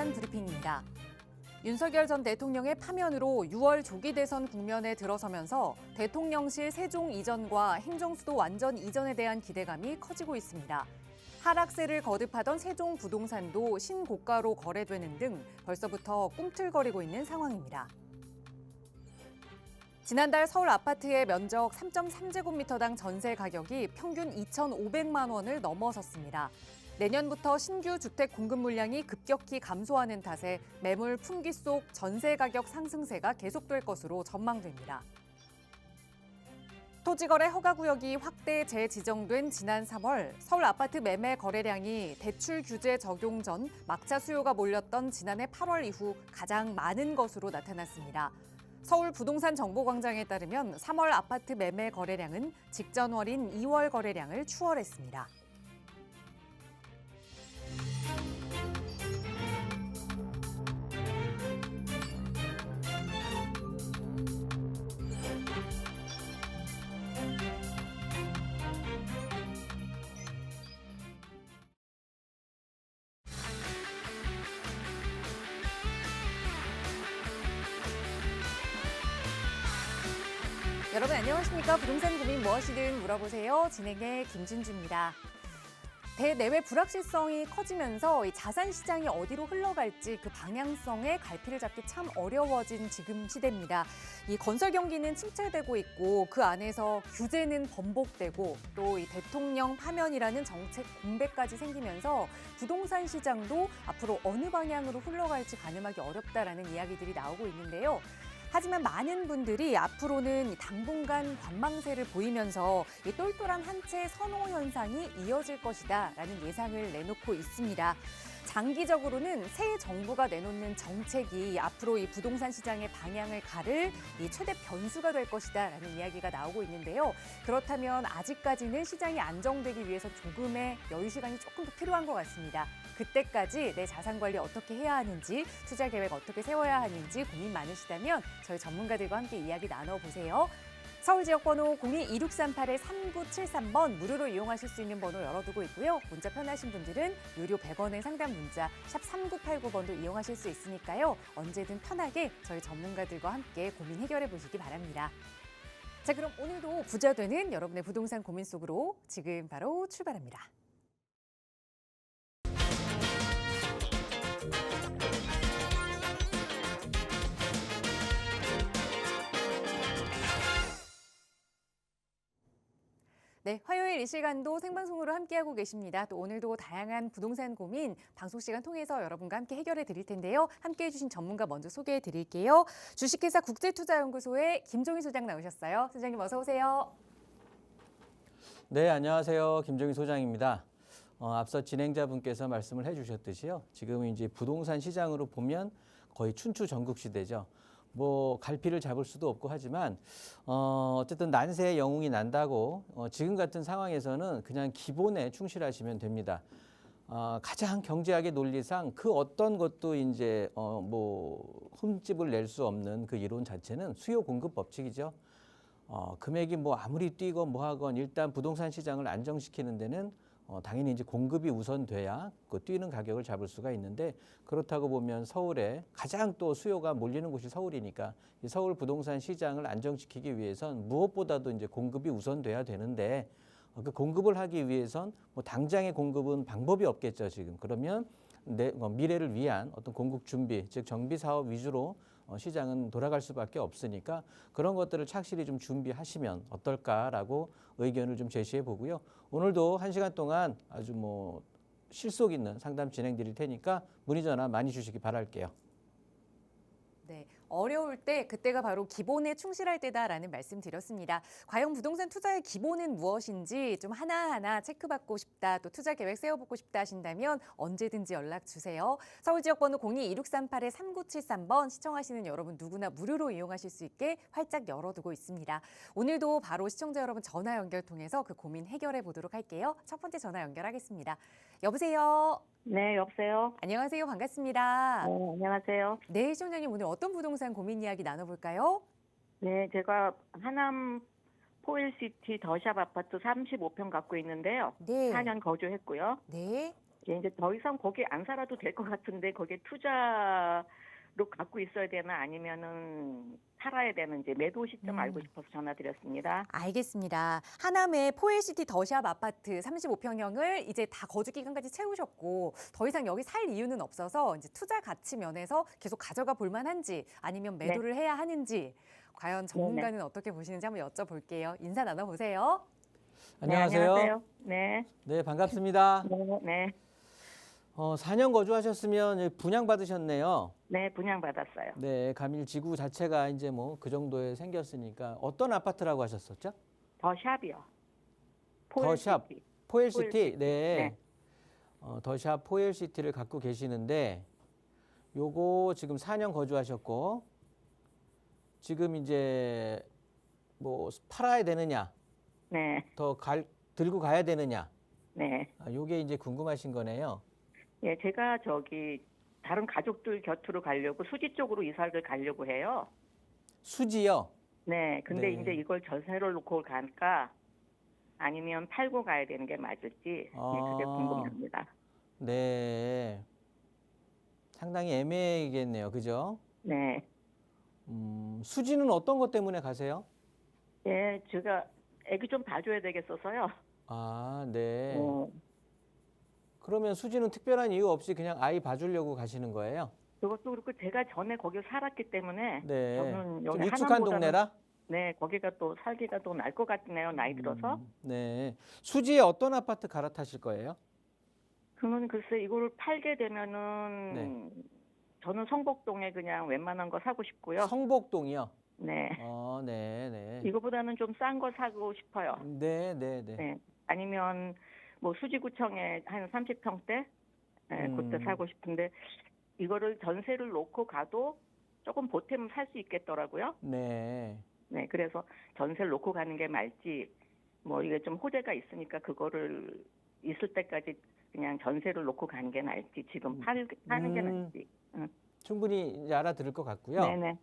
부동산 브리핑입니다. 윤석열 전 대통령의 파면으로 6월 조기 대선 국면에 들어서면서 대통령실 세종 이전과 행정수도 완전 이전에 대한 기대감이 커지고 있습니다. 하락세를 거듭하던 세종 부동산도 신고가로 거래되는 등 벌써부터 꿈틀거리고 있는 상황입니다. 지난달 서울 아파트의 면적 3.3제곱미터당 전세 가격이 평균 2,500만 원을 넘어섰습니다. 내년부터 신규 주택 공급 물량이 급격히 감소하는 탓에 매물 품귀 속 전세 가격 상승세가 계속될 것으로 전망됩니다. 토지거래 허가구역이 확대 재지정된 지난 3월 서울 아파트 매매 거래량이 대출 규제 적용 전 막차 수요가 몰렸던 지난해 8월 이후 가장 많은 것으로 나타났습니다. 서울 부동산 정보광장에 따르면 3월 아파트 매매 거래량은 직전월인 2월 거래량을 추월했습니다. 여러분 안녕하십니까? 부동산 고민 무엇이든 물어보세요. 진행의 김진주입니다. 대내외 불확실성이 커지면서 이 자산 시장이 어디로 흘러갈지 그 방향성에 갈피를 잡기 참 어려워진 지금 시대입니다. 이 건설 경기는 침체되고 있고 그 안에서 규제는 번복되고 또 이 대통령 파면이라는 정책 공백까지 생기면서 부동산 시장도 앞으로 어느 방향으로 흘러갈지 가늠하기 어렵다라는 이야기들이 나오고 있는데요. 하지만 많은 분들이 앞으로는 당분간 관망세를 보이면서 이 똘똘한 한 채 선호 현상이 이어질 것이다라는 예상을 내놓고 있습니다. 장기적으로는 새 정부가 내놓는 정책이 앞으로 이 부동산 시장의 방향을 가를 이 최대 변수가 될 것이다라는 이야기가 나오고 있는데요. 그렇다면 아직까지는 시장이 안정되기 위해서 조금의 여유 시간이 조금 더 필요한 것 같습니다. 그때까지 내 자산 관리 어떻게 해야 하는지, 투자 계획 어떻게 세워야 하는지 고민 많으시다면 저희 전문가들과 함께 이야기 나눠보세요. 서울 지역번호 02-2638-3973번 무료로 이용하실 수 있는 번호 열어두고 있고요. 문자 편하신 분들은 유료 100원의 상담 문자 샵 3989번도 이용하실 수 있으니까요. 언제든 편하게 저희 전문가들과 함께 고민 해결해 보시기 바랍니다. 자, 그럼 오늘도 부자 되는 여러분의 부동산 고민 속으로 지금 바로 출발합니다. 네, 화요일 이 시간도 생방송으로 함께하고 계십니다. 또 오늘도 다양한 부동산 고민 방송 시간 통해서 여러분과 함께 해결해 드릴 텐데요. 함께해 주신 전문가 먼저 소개해 드릴게요. 주식회사 국제투자연구소의 김종희 소장 나오셨어요. 소장님 어서 오세요. 네, 안녕하세요. 김종희 소장입니다. 앞서 진행자분께서 말씀을 해주셨듯이요. 지금 이제 부동산 시장으로 보면 거의 춘추 전국 시대죠. 뭐 갈피를 잡을 수도 없고 하지만 어쨌든 난세의 영웅이 난다고 지금 같은 상황에서는 그냥 기본에 충실하시면 됩니다. 가장 경제학의 논리상 그 어떤 것도 이제 뭐 흠집을 낼 수 없는 그 이론 자체는 수요 공급 법칙이죠. 금액이 뭐 아무리 뛰건 뭐 하건 일단 부동산 시장을 안정시키는 데는 당연히 이제 공급이 우선돼야 그 뛰는 가격을 잡을 수가 있는데 그렇다고 보면 서울에 가장 또 수요가 몰리는 곳이 서울이니까 이 서울 부동산 시장을 안정시키기 위해선 무엇보다도 이제 공급이 우선돼야 되는데 그 공급을 하기 위해선 뭐 당장의 공급은 방법이 없겠죠 지금. 그러면 미래를 위한 어떤 공급 준비, 즉 정비 사업 위주로 시장은 돌아갈 수밖에 없으니까 그런 것들을 착실히 좀 준비하시면 어떨까라고 의견을 좀 제시해 보고요. 오늘도 1시간 동안 아주 뭐 실속 있는 상담 진행드릴 테니까 문의 전화 많이 주시기 바랄게요. 네, 어려울 때 그때가 바로 기본에 충실할 때다라는 말씀 드렸습니다. 과연 부동산 투자의 기본은 무엇인지 좀 하나하나 체크받고 싶다, 또 투자 계획 세워보고 싶다 하신다면 언제든지 연락 주세요. 서울 지역번호 02-2638-3973번 시청하시는 여러분 누구나 무료로 이용하실 수 있게 활짝 열어두고 있습니다. 오늘도 바로 시청자 여러분 전화 연결 통해서 그 고민 해결해 보도록 할게요. 첫 번째 전화 연결하겠습니다. 여보세요? 네, 여보세요? 안녕하세요. 반갑습니다. 네, 안녕하세요. 네, 시청자님 오늘 어떤 부동산 고민 이야기 나눠볼까요? 네, 제가 하남 포일시티 더샵 아파트 35평 갖고 있는데요. 네. 4년 거주했고요. 네. 예, 이제 더 이상 거기 안 살아도 될 것 같은데 거기에 투자로 갖고 있어야 되나 아니면은 살아야 되는지 매도 시점 알고 싶어서 전화드렸습니다. 알겠습니다. 하남의 포엘시티 더샵 아파트 35평형을 이제 다 거주 기간까지 채우셨고 더 이상 여기 살 이유는 없어서 이제 투자 가치 면에서 계속 가져가 볼 만한지 아니면 매도를 해야 하는지 과연 전문가는 어떻게 보시는지 한번 여쭤볼게요. 인사 나눠보세요. 안녕하세요. 네, 안녕하세요. 네, 네, 반갑습니다. 네, 4년 거주하셨으면 분양 받으셨네요. 네, 분양받았어요. 네, 감일 지구 자체가 이제 뭐 그 정도에 생겼으니까 어떤 아파트라고 하셨었죠? 더 샵이요. 더샵. 포엘시티. 포엘시티. 포엘시티. 네. 네. 더샵 포엘시티를 갖고 계시는데 요거 지금 4년 거주하셨고 지금 이제 뭐 팔아야 되느냐, 네, 들고 가야 되느냐, 네. 요게 이제 궁금하신 거네요. 예, 제가 저기 다른 가족들 곁으로 가려고 수지 쪽으로 이사를 가려고 해요. 수지요. 네, 근데 네. 이제 이걸 전세를 놓고 갈까 아니면 팔고 가야 되는 게 맞을지 네, 그게 궁금합니다. 네. 상당히 애매하겠네요. 그죠? 네, 수지는 어떤 것 때문에 가세요? 예, 제가 애기 좀 봐줘야 되겠어서요. 아, 네. 어, 그러면 수지는 특별한 이유 없이 그냥 아이 봐주려고 가시는 거예요? 그것도 그렇고 제가 전에 거기 살았기 때문에 네. 저는 좀 여기 익숙한 하남보다는- 동네라? 네, 거기가 또 살기가 또 날 것 같네요. 나이 들어서. 네. 수지에 어떤 아파트 갈아타실 거예요? 그러면 글쎄 이거를 팔게 되면은 네. 저는 성복동에 그냥 웬만한 거 사고 싶고요. 성복동이요. 네. 네, 네. 이거보다는 좀 싼 거 사고 싶어요. 네, 네, 네. 네. 아니면 뭐 수지구청에 한 30평대 네, 그때 음. 사고 싶은데 이거를 전세를 놓고 가도 조금 보탬은 살 수 있겠더라고요. 네. 네. 그래서 전세를 놓고 가는 게 말지 뭐 이게 좀 호재가 있으니까 그거를 있을 때까지 그냥 전세를 놓고 가는 게 나을지 지금 파는 게 나을지. 충분히 이제 알아들을 것 같고요. 네네.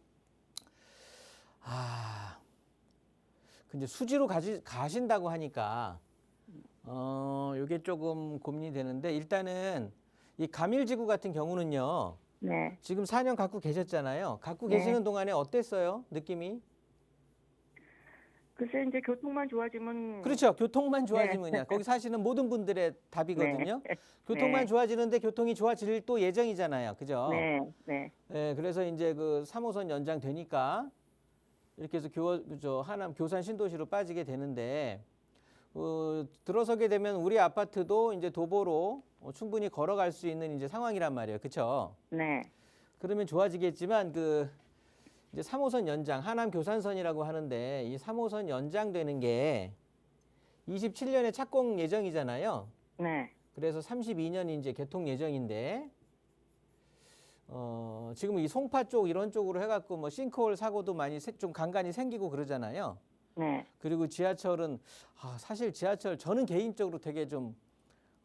근데 수지로 가신다고 하니까 요게 조금 고민이 되는데 일단은 이 감일지구 같은 경우는요. 네. 지금 4년 갖고 계셨잖아요. 갖고 네. 계시는 동안에 어땠어요? 느낌이? 글쎄 이제 교통만 좋아지면 그렇죠. 교통만 좋아지면요. 거기 사시는 모든 분들의 답이거든요. 네. 교통만 네. 좋아지는데 교통이 좋아질 또 예정이잖아요. 그죠? 네. 네. 네, 그래서 이제 그 3호선 연장 되니까 이렇게 해서 하남 교산 신도시로 빠지게 되는데 들어서게 되면 우리 아파트도 이제 도보로 충분히 걸어갈 수 있는 이제 상황이란 말이에요. 그렇죠? 네. 그러면 좋아지겠지만 이제 3호선 연장 하남 교산선이라고 하는데 이 3호선 연장되는 게 27년에 착공 예정이잖아요. 네. 그래서 32년 이제 개통 예정인데 지금 이 송파 쪽 이런 쪽으로 해갖고 뭐 싱크홀 사고도 많이 좀 간간히 생기고 그러잖아요. 네. 그리고 지하철은 사실 지하철 저는 개인적으로 되게 좀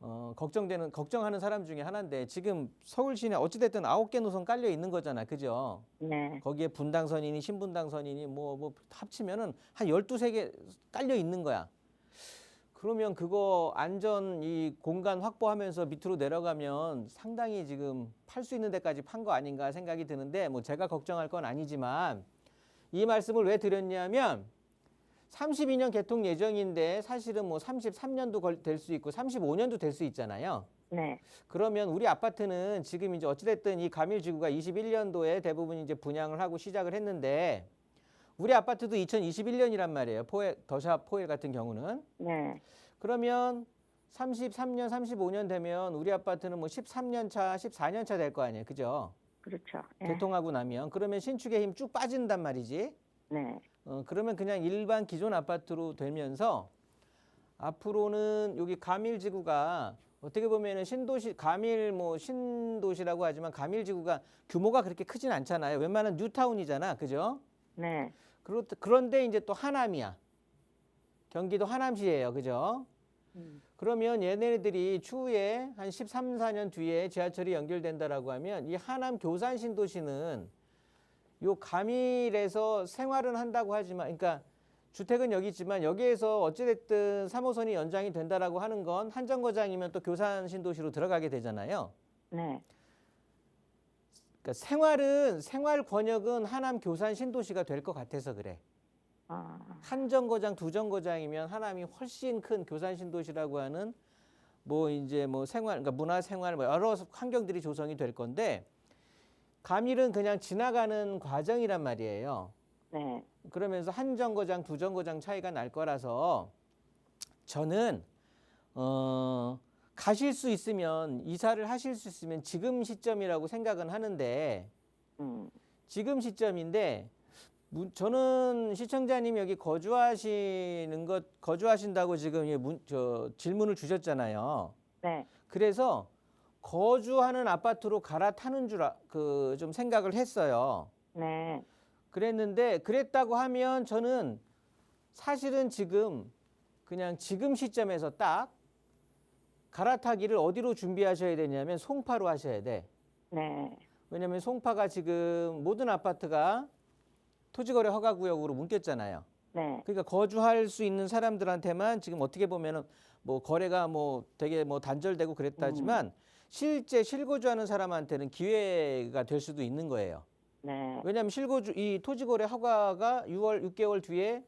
걱정하는 사람 중에 하나인데 지금 서울 시내 어찌됐든 9개 노선 깔려 있는 거잖아. 그죠? 네. 거기에 분당선이니 신분당선이니 뭐 합치면은 한 12개 깔려 있는 거야. 그러면 그거 안전 이 공간 확보하면서 밑으로 내려가면 상당히 지금 팔 수 있는 데까지 판 거 아닌가 생각이 드는데 뭐 제가 걱정할 건 아니지만 이 말씀을 왜 드렸냐면 32년 개통 예정인데 사실은 뭐 33년도 될 수 있고 35년도 될 수 있잖아요. 네. 그러면 우리 아파트는 지금 이제 어찌됐든 이 감일지구가 21년도에 대부분 이제 분양을 하고 시작을 했는데 우리 아파트도 2021년이란 말이에요. 더샵 포엘 같은 경우는. 네. 그러면 33년, 35년 되면 우리 아파트는 뭐 13년 차, 14년 차 될 거 아니에요. 그죠? 그렇죠. 네. 개통하고 나면. 그러면 신축의 힘 쭉 빠진단 말이지. 네. 그러면 그냥 일반 기존 아파트로 되면서 앞으로는 여기 감일지구가 어떻게 보면은 신도시라고 하지만 감일지구가 규모가 그렇게 크진 않잖아요. 웬만한 뉴타운이잖아. 그죠? 네. 그런데 이제 또 하남이야. 경기도 하남시예요. 그죠? 그러면 얘네들이 추후에 한 13, 14년 뒤에 지하철이 연결된다라고 하면 이 하남 교산 신도시는 요 감일에서 생활은 한다고 하지만 그러니까 주택은 여기 있지만 여기에서 어찌됐든 3호선이 연장이 된다라고 하는 건 한 정거장이면 또 교산 신도시로 들어가게 되잖아요. 네. 그러니까 생활 권역은 하남 교산 신도시가 될 것 같아서 그래. 아, 한 정거장, 두 정거장이면 하남이 훨씬 큰 교산 신도시라고 하는 뭐 이제 뭐 생활, 그러니까 문화 생활 뭐 여러 환경들이 조성이 될 건데 감일은 그냥 지나가는 과정이란 말이에요. 네. 그러면서 한 정거장, 두 정거장 차이가 날 거라서 저는 가실 수 있으면 이사를 하실 수 있으면 지금 시점이라고 생각은 하는데 지금 시점인데 저는 시청자님 여기 거주하신다고 지금 질문을 주셨잖아요. 네. 그래서 거주하는 아파트로 갈아타는 좀 생각을 했어요. 네. 그랬는데 그랬다고 하면 저는 사실은 그냥 지금 시점에서 딱 갈아타기를 어디로 준비하셔야 되냐면 송파로 하셔야 돼. 네. 왜냐하면 송파가 지금 모든 아파트가 토지거래 허가구역으로 묶였잖아요. 네. 그러니까 거주할 수 있는 사람들한테만 지금 어떻게 보면은 뭐 거래가 뭐 되게 뭐 단절되고 그랬다지만 실제 실거주하는 사람한테는 기회가 될 수도 있는 거예요. 네. 왜냐하면 이 토지거래 허가가 6개월 뒤에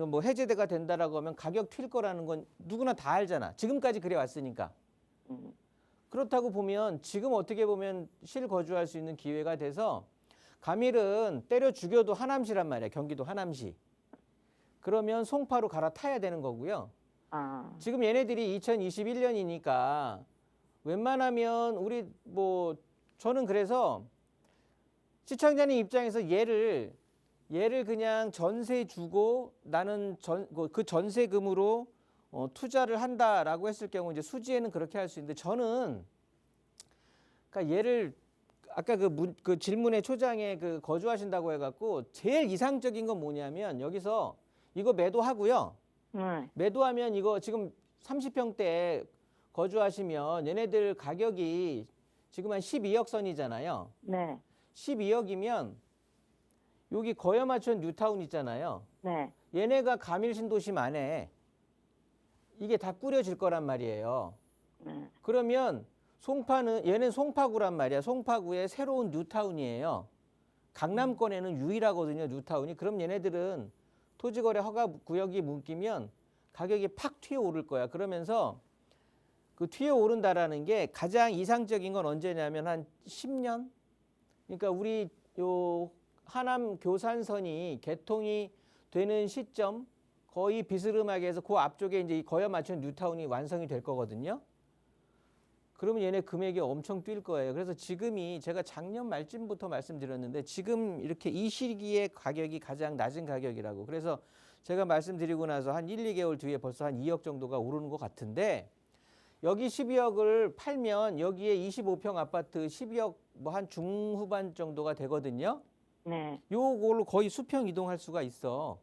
뭐 해제가 된다라고 하면 가격 튈 거라는 건 누구나 다 알잖아. 지금까지 그래 왔으니까. 그렇다고 보면 지금 어떻게 보면 실거주할 수 있는 기회가 돼서 감일은 때려 죽여도 하남시란 말이야. 경기도 하남시. 그러면 송파로 갈아타야 되는 거고요. 아, 지금 얘네들이 2021년이니까 웬만하면 저는 그래서 시청자님 입장에서 얘를 그냥 전세 주고 나는 그 전세금으로 투자를 한다라고 했을 경우 이제 수지에는 그렇게 할 수 있는데 저는 그러니까 얘를 아까 그 질문의 초장에 거주하신다고 해갖고 제일 이상적인 건 뭐냐면 여기서 이거 매도하고요. 매도하면 이거 지금 30평대에 거주하시면 얘네들 가격이 지금 한 12억 선이잖아요. 네. 12억이면 여기 거여마천 뉴타운 있잖아요. 네. 얘네가 감일 신도심 안에 이게 다 꾸려질 거란 말이에요. 네. 그러면 얘는 송파구란 말이야. 송파구의 새로운 뉴타운이에요. 강남권에는 유일하거든요, 뉴타운이. 그럼 얘네들은 토지거래 허가 구역이 묶이면 가격이 팍 튀어오를 거야. 그러면서 그 튀어오른다라는 게 가장 이상적인 건 언제냐면 한 10년? 그러니까 우리 요 하남 교산선이 개통이 되는 시점 거의 비스름하게 해서 그 앞쪽에 이제 이 거여 맞춘 뉴타운이 완성이 될 거거든요. 그러면 얘네 금액이 엄청 뛸 거예요. 그래서 지금이 제가 작년 말쯤부터 말씀드렸는데 지금 이렇게 이 시기에 가격이 가장 낮은 가격이라고. 그래서 제가 말씀드리고 나서 한 1, 2개월 뒤에 벌써 한 2억 정도가 오르는 것 같은데 여기 12억을 팔면 여기에 25평 아파트 12억 뭐 한 중후반 정도가 되거든요. 네. 요걸로 거의 수평 이동할 수가 있어.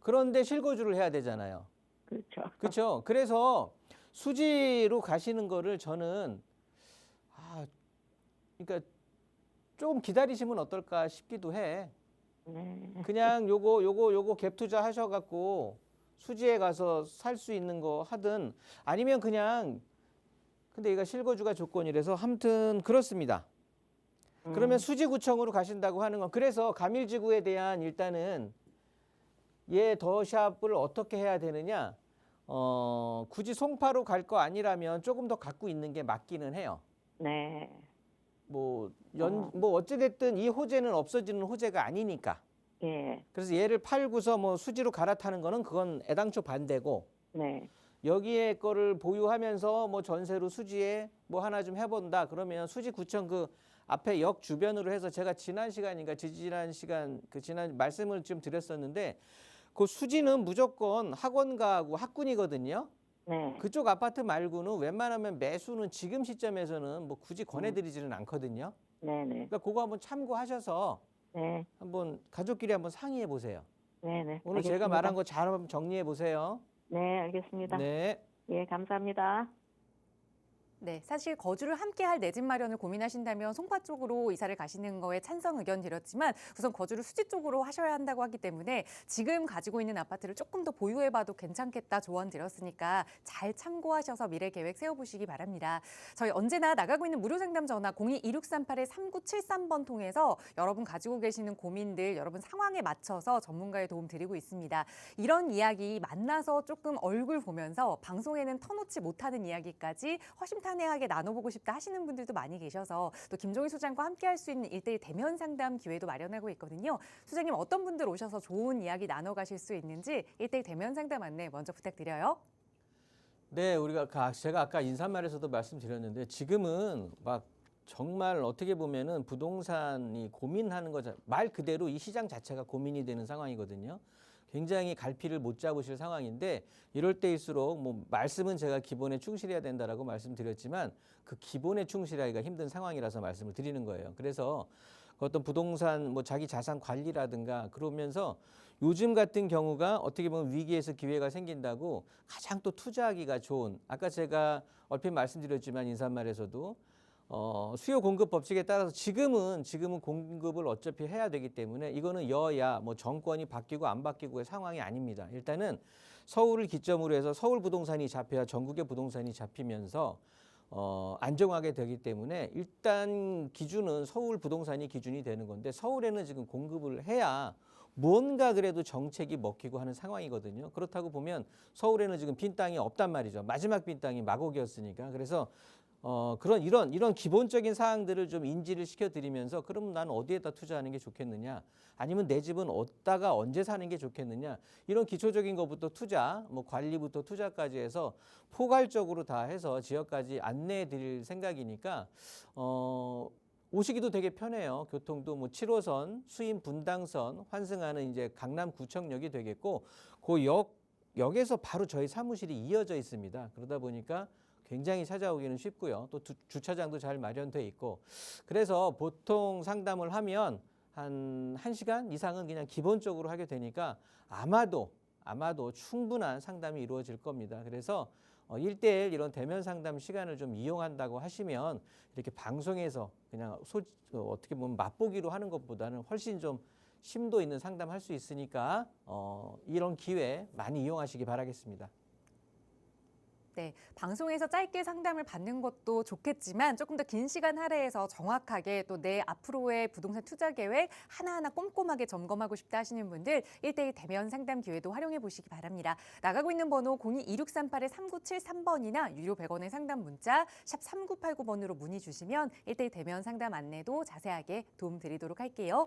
그런데 실거주를 해야 되잖아요. 그렇죠. 그렇죠. 그래서 수지로 가시는 거를 저는 그러니까 조금 기다리시면 어떨까 싶기도 해. 네. 그냥 요거 갭 투자 하셔갖고 수지에 가서 살 수 있는 거 하든 아니면 그냥 근데 얘가 실거주가 조건이라서 아무튼 그렇습니다. 그러면 수지구청으로 가신다고 하는 건 그래서 감일지구에 대한 일단은 얘 더샵을 어떻게 해야 되느냐 굳이 송파로 갈 거 아니라면 조금 더 갖고 있는 게 맞기는 해요. 네. 뭐 어찌됐든 이 호재는 없어지는 호재가 아니니까. 예. 그래서 얘를 팔고서 뭐 수지로 갈아타는 거는 그건 애당초 반대고 네. 여기에 거를 보유하면서 뭐 전세로 수지에 뭐 하나 좀 해본다 그러면 수지구청 그 앞에 역 주변으로 해서 제가 지난 시간 지난 말씀을 좀 드렸었는데 그 수지는 무조건 학원가하고 학군이거든요. 네. 그쪽 아파트 말고는 웬만하면 매수는 지금 시점에서는 뭐 굳이 권해드리지는 않거든요. 네네. 그러니까 그거 한번 참고하셔서 네. 한번 가족끼리 한번 상의해 보세요. 네네. 오늘 알겠습니다. 제가 말한 거 잘 한번 정리해 보세요. 네, 알겠습니다. 네. 예, 감사합니다. 네, 사실 거주를 함께할 내 집 마련을 고민하신다면 송파 쪽으로 이사를 가시는 거에 찬성 의견 드렸지만 우선 거주를 수지 쪽으로 하셔야 한다고 하기 때문에 지금 가지고 있는 아파트를 조금 더 보유해봐도 괜찮겠다 조언 드렸으니까 잘 참고하셔서 미래 계획 세워보시기 바랍니다. 저희 언제나 나가고 있는 무료 상담 전화 02-2638-3973번 통해서 여러분 가지고 계시는 고민들, 여러분 상황에 맞춰서 전문가의 도움 드리고 있습니다. 이런 이야기 만나서 조금 얼굴 보면서 방송에는 터놓지 못하는 이야기까지 허심탄회하게 나눠보고 싶다 하시는 분들도 많이 계셔서 또 김종희 소장과 함께 할 수 있는 1:1 대면 상담 기회도 마련하고 있거든요. 소장님 어떤 분들 오셔서 좋은 이야기 나눠가실 수 있는지 1:1 대면 상담 안내 먼저 부탁드려요. 네, 제가 아까 인사말에서도 말씀드렸는데 지금은 막 정말 어떻게 보면은 부동산이 고민하는 말 그대로 이 시장 자체가 고민이 되는 상황이거든요. 굉장히 갈피를 못 잡으실 상황인데 이럴 때일수록 뭐 말씀은 제가 기본에 충실해야 된다라고 말씀드렸지만 그 기본에 충실하기가 힘든 상황이라서 말씀을 드리는 거예요. 그래서 어떤 부동산 뭐 자기 자산 관리라든가 그러면서 요즘 같은 경우가 어떻게 보면 위기에서 기회가 생긴다고 가장 또 투자하기가 좋은 아까 제가 얼핏 말씀드렸지만 인사말에서도 수요 공급 법칙에 따라서 지금은 공급을 어차피 해야 되기 때문에 이거는 여야 뭐 정권이 바뀌고 안 바뀌고의 상황이 아닙니다. 일단은 서울을 기점으로 해서 서울 부동산이 잡혀야 전국의 부동산이 잡히면서 안정하게 되기 때문에 일단 기준은 서울 부동산이 기준이 되는 건데 서울에는 지금 공급을 해야 뭔가 그래도 정책이 먹히고 하는 상황이거든요. 그렇다고 보면 서울에는 지금 빈 땅이 없단 말이죠. 마지막 빈 땅이 마곡이었으니까. 그래서 이런 기본적인 사항들을 좀 인지를 시켜드리면서 그럼 난 어디에다 투자하는 게 좋겠느냐 아니면 내 집은 어디다가 언제 사는 게 좋겠느냐 이런 기초적인 것부터 투자 뭐 관리부터 투자까지 해서 포괄적으로 다 해서 지역까지 안내해 드릴 생각이니까 오시기도 되게 편해요. 교통도 뭐 7호선 수인 분당선 환승하는 이제 강남구청역이 되겠고 그 역에서 바로 저희 사무실이 이어져 있습니다. 그러다 보니까 굉장히 찾아오기는 쉽고요. 또 주차장도 잘 마련돼 있고 그래서 보통 상담을 하면 한 1시간 이상은 그냥 기본적으로 하게 되니까 아마도 충분한 상담이 이루어질 겁니다. 그래서 1:1 이런 대면 상담 시간을 좀 이용한다고 하시면 이렇게 방송에서 그냥 어떻게 보면 맛보기로 하는 것보다는 훨씬 좀 심도 있는 상담할 수 있으니까 이런 기회 많이 이용하시기 바라겠습니다. 네, 방송에서 짧게 상담을 받는 것도 좋겠지만 조금 더 긴 시간 할애해서 정확하게 또 내 앞으로의 부동산 투자 계획 하나하나 꼼꼼하게 점검하고 싶다 하시는 분들 1:1 대면 상담 기회도 활용해 보시기 바랍니다. 나가고 있는 번호 02-2638-3973번이나 유료 100원의 상담 문자 샵 3989번으로 문의 주시면 1:1 대면 상담 안내도 자세하게 도움 드리도록 할게요.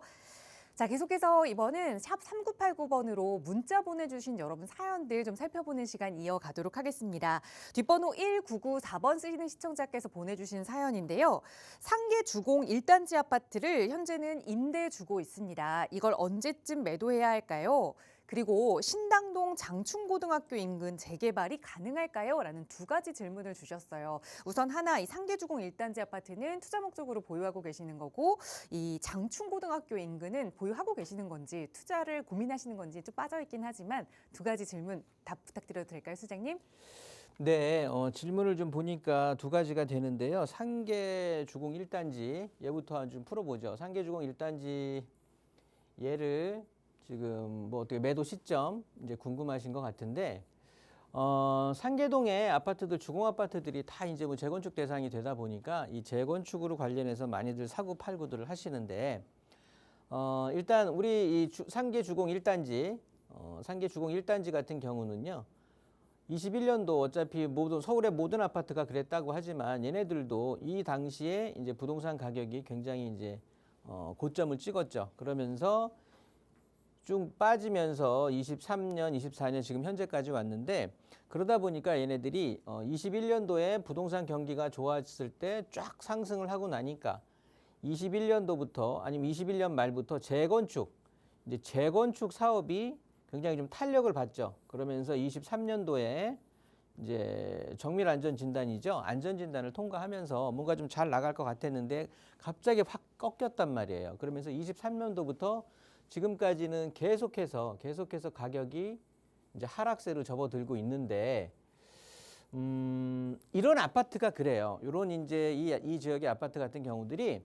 자, 계속해서 이번은 샵 3989번으로 문자 보내주신 여러분 사연들 좀 살펴보는 시간 이어가도록 하겠습니다. 뒷번호 1994번 쓰시는 시청자께서 보내주신 사연인데요. 상계 주공 1단지 아파트를 현재는 임대 주고 있습니다. 이걸 언제쯤 매도해야 할까요? 그리고 신당동 장충고등학교 인근 재개발이 가능할까요? 라는 두 가지 질문을 주셨어요. 우선 하나, 이 상계주공 1단지 아파트는 투자 목적으로 보유하고 계시는 거고 이 장충고등학교 인근은 보유하고 계시는 건지 투자를 고민하시는 건지 좀 빠져있긴 하지만 두 가지 질문 답 부탁드려도 될까요, 소장님? 네, 질문을 좀 보니까 두 가지가 되는데요. 상계주공 1단지 얘부터 좀 풀어보죠. 상계주공 1단지 얘를 지금 뭐 어떻게 매도 시점 이제 궁금하신 것 같은데 상계동의 아파트들 주공 아파트들이 다 이제 뭐 재건축 대상이 되다 보니까 이 재건축으로 관련해서 많이들 사고 팔고들을 하시는데 일단 우리 이 상계주공 1단지 상계주공 1단지 같은 경우는요. 21년도 어차피 서울의 모든 아파트가 그랬다고 하지만 얘네들도 이 당시에 이제 부동산 가격이 굉장히 이제 고점을 찍었죠. 그러면서 쭉 빠지면서 23년, 24년 지금 현재까지 왔는데 그러다 보니까 얘네들이 21년도에 부동산 경기가 좋았을 때 쫙 상승을 하고 나니까 21년도부터 아니면 21년 말부터 재건축 사업이 굉장히 좀 탄력을 받죠. 그러면서 23년도에 이제 정밀 안전 진단이죠. 안전 진단을 통과하면서 뭔가 좀 잘 나갈 것 같았는데 갑자기 확 꺾였단 말이에요. 그러면서 23년도부터 지금까지는 계속해서 가격이 이제 하락세를 접어들고 있는데 이런 아파트가 그래요. 이런 이제 이 지역의 아파트 같은 경우들이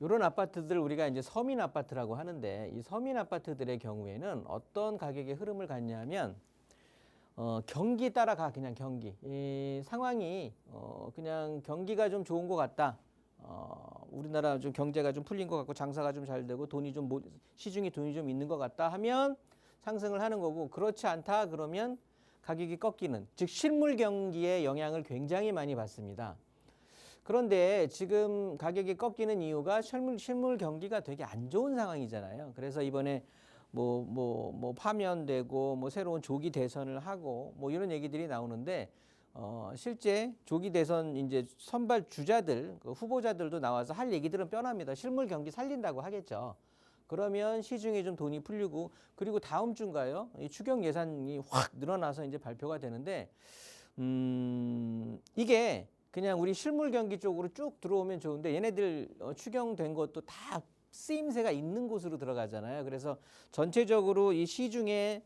이런 아파트들 우리가 이제 서민 아파트라고 하는데 이 서민 아파트들의 경우에는 어떤 가격의 흐름을 갖냐면 경기 따라가 그냥 경기 이 상황이 그냥 경기가 좀 좋은 것 같다. 우리나라 좀 경제가 좀 풀린 것 같고 장사가 좀 잘 되고 시중에 돈이 좀 있는 것 같다 하면 상승을 하는 거고 그렇지 않다 그러면 가격이 꺾이는 즉 실물 경기의 영향을 굉장히 많이 받습니다. 그런데 지금 가격이 꺾이는 이유가 실물 경기가 되게 안 좋은 상황이잖아요. 그래서 이번에 뭐 파면되고 뭐 새로운 조기 대선을 하고 뭐 이런 얘기들이 나오는데 실제 조기 대선 이제 선발 주자들 그 후보자들도 나와서 할 얘기들은 뻔합니다. 실물 경기 살린다고 하겠죠. 그러면 시중에 좀 돈이 풀리고 그리고 다음 주인가요? 이 추경 예산이 확 늘어나서 이제 발표가 되는데 이게 그냥 우리 실물 경기 쪽으로 쭉 들어오면 좋은데 얘네들 추경된 것도 다 쓰임새가 있는 곳으로 들어가잖아요. 그래서 전체적으로 이 시중에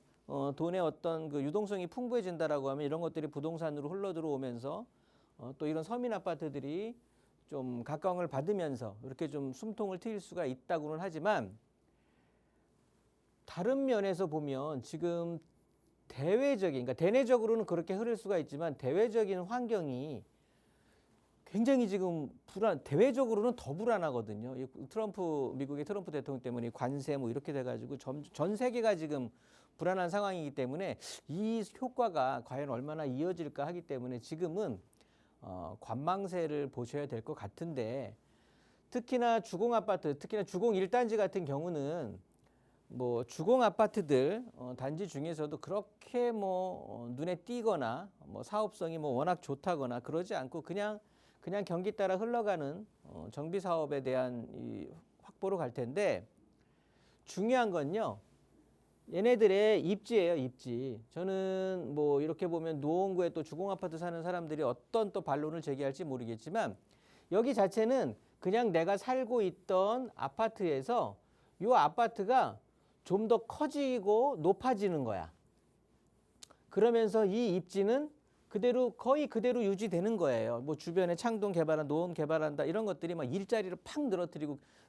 돈의 어떤 그 유동성이 풍부해진다라고 하면 이런 것들이 부동산으로 흘러 들어오면서 또 이런 서민 아파트들이 좀 각광을 받으면서 이렇게 좀 숨통을 트일 수가 있다고는 하지만 다른 면에서 보면 지금 그러니까 대내적으로는 그렇게 흐를 수가 있지만 대외적인 환경이 굉장히 지금 대외적으로는 더 불안하거든요. 미국의 트럼프 대통령 때문에 관세 뭐 이렇게 돼가지고 전 세계가 지금 불안한 상황이기 때문에 이 효과가 과연 얼마나 이어질까 하기 때문에 지금은 관망세를 보셔야 될 것 같은데 특히나 주공 아파트, 특히나 주공 1단지 같은 경우는 뭐 주공 아파트들 단지 중에서도 그렇게 뭐 눈에 띄거나 뭐 사업성이 뭐 워낙 좋다거나 그러지 않고 그냥 경기 따라 흘러가는 정비 사업에 대한 이 확보로 갈 텐데 중요한 건요. 얘네들의 입지예요, 입지. 저는 뭐 이렇게 보면 노원구에 또 주공 아파트 사는 사람들이 어떤 또 반론을 제기할지 모르겠지만 여기 자체는 그냥 내가 살고 있던 아파트에서 이 아파트가 좀 더 커지고 높아지는 거야. 그러면서 이 입지는 거의 그대로 유지되는 거예요. 뭐 주변에 창동 개발한 노원 개발한다 이런 것들이 막 일자리를 팍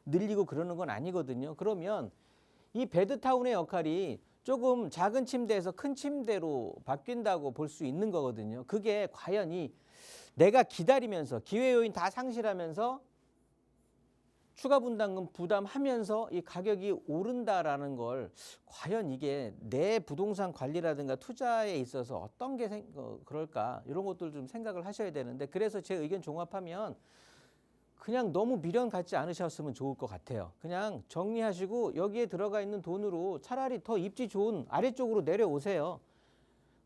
늘리고 그러는 건 아니거든요. 그러면 이 베드타운의 역할이 조금 작은 침대에서 큰 침대로 바뀐다고 볼 수 있는 거거든요. 그게 과연 내가 기다리면서 기회 요인 다 상실하면서 추가 분담금 부담하면서 이 가격이 오른다라는 걸 과연 이게 내 부동산 관리라든가 투자에 있어서 어떤 게 그럴까 이런 것들 좀 생각을 하셔야 되는데 그래서 제 의견 종합하면 그냥 너무 미련 갖지 않으셨으면 좋을 것 같아요. 그냥 정리하시고 여기에 들어가 있는 돈으로 차라리 더 입지 좋은 아래쪽으로 내려오세요.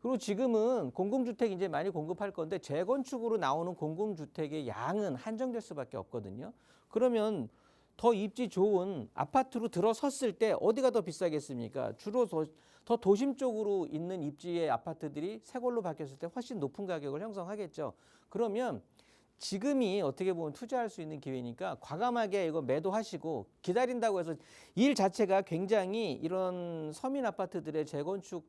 그리고 지금은 공공주택 이제 많이 공급할 건데 재건축으로 나오는 공공주택의 양은 한정될 수밖에 없거든요. 그러면 더 입지 좋은 아파트로 들어섰을 때 어디가 더 비싸겠습니까? 주로 더 도심 쪽으로 있는 입지의 아파트들이 새 걸로 바뀌었을 때 훨씬 높은 가격을 형성하겠죠. 그러면 지금이 어떻게 보면 투자할 수 있는 기회니까 과감하게 이거 매도하시고 기다린다고 해서 일 자체가 굉장히 이런 서민 아파트들의 재건축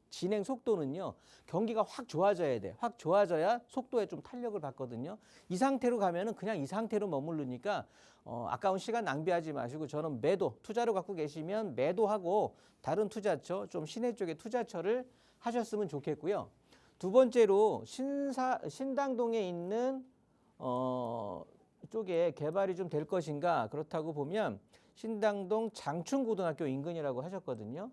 진행 속도는요. 경기가 확 좋아져야 돼. 확 좋아져야 속도에 좀 탄력을 받거든요. 이 상태로 가면은 그냥 이 상태로 머무르니까 아까운 시간 낭비하지 마시고 저는 투자로 갖고 계시면 매도하고 다른 투자처, 좀 시내 쪽의 투자처를 하셨으면 좋겠고요. 두 번째로 신당동에 있는 쪽에 개발이 좀 될 것인가 그렇다고 보면 신당동 장충고등학교 인근이라고 하셨거든요.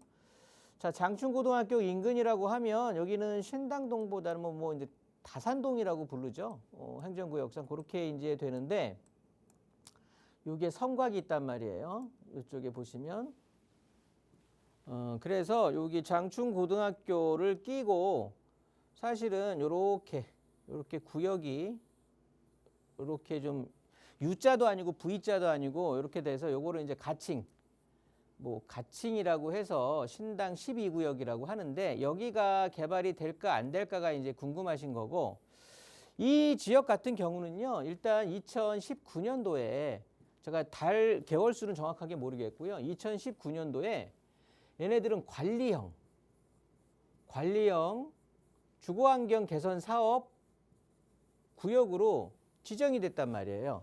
자, 장충고등학교 인근이라고 하면 여기는 신당동보다는 뭐 이제 다산동이라고 부르죠. 행정구역상 그렇게 이제 되는데 여기에 성곽이 있단 말이에요. 이쪽에 보시면 그래서 여기 장충고등학교를 끼고 사실은 요렇게 구역이 요렇게 좀 U자도 아니고 V자도 아니고 이렇게 돼서 요거를 이제 가칭이라고 해서 신당 12구역이라고 하는데 여기가 개발이 될까 안 될까가 이제 궁금하신 거고 이 지역 같은 경우는요. 일단 2019년도에 제가 개월 수는 정확하게 모르겠고요. 2019년도에 얘네들은 관리형 주거환경 개선 사업 구역으로 지정이 됐단 말이에요.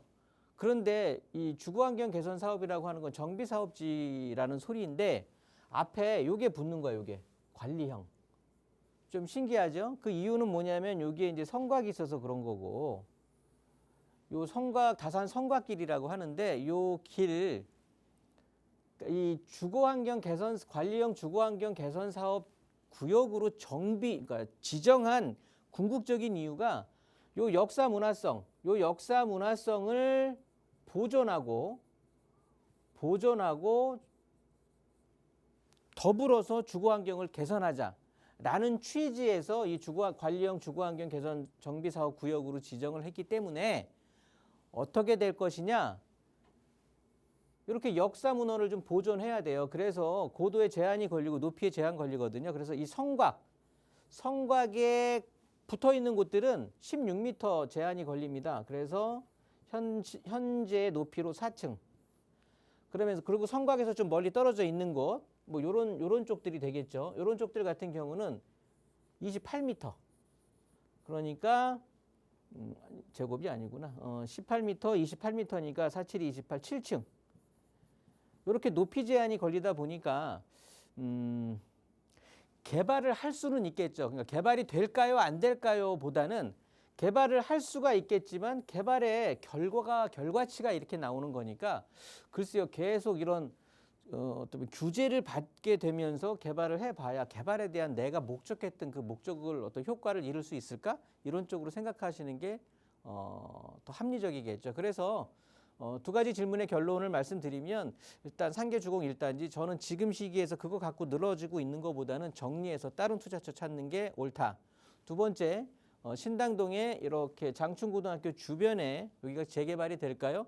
그런데 이 주거환경 개선 사업이라고 하는 건 정비사업지라는 소리인데 앞에 요게 붙는 거예요. 요게 관리형. 좀 신기하죠? 그 이유는 뭐냐면 여기에 이제 성곽이 있어서 그런 거고, 요 성곽, 다산 성곽길이라고 하는데 요 길, 이 주거환경 개선, 관리형 주거환경 개선 사업 구역으로 그러니까 지정한 궁극적인 이유가 요 역사 문화성을 보존하고 더불어서 주거환경을 개선하자라는 취지에서 이 관리형 주거환경 개선 정비사업 구역으로 지정을 했기 때문에 어떻게 될 것이냐, 이렇게 역사 문화를 좀 보존해야 돼요. 그래서 고도에 제한이 걸리고 높이에 제한 걸리거든요. 그래서 이 성곽에 붙어 있는 곳들은 16m 제한이 걸립니다. 그래서 현재 높이로 4층. 그러면서 그리고 성곽에서 좀 멀리 떨어져 있는 곳, 뭐 요런 쪽들이 되겠죠. 요런 쪽들 같은 경우는 28m. 그러니까 제곱이 아니구나. 18m, 28m니까 47이 28, 7층. 이렇게 높이 제한이 걸리다 보니까 개발을 할 수는 있겠죠. 그러니까 개발이 될까요, 안 될까요? 보다는 개발을 할 수가 있겠지만 개발의 결과치가 이렇게 나오는 거니까 글쎄요, 계속 이런 어떤 규제를 받게 되면서 개발을 해봐야 개발에 대한 내가 목적했던 그 목적을 어떤 효과를 이룰 수 있을까? 이런 쪽으로 생각하시는 게 더 합리적이겠죠. 그래서 두 가지 질문의 결론을 말씀드리면, 일단 상계주공 1단지 저는 지금 시기에서 그거 갖고 늘어지고 있는 것보다는 정리해서 다른 투자처 찾는 게 옳다. 두 번째, 신당동에 이렇게 장충고등학교 주변에 여기가 재개발이 될까요?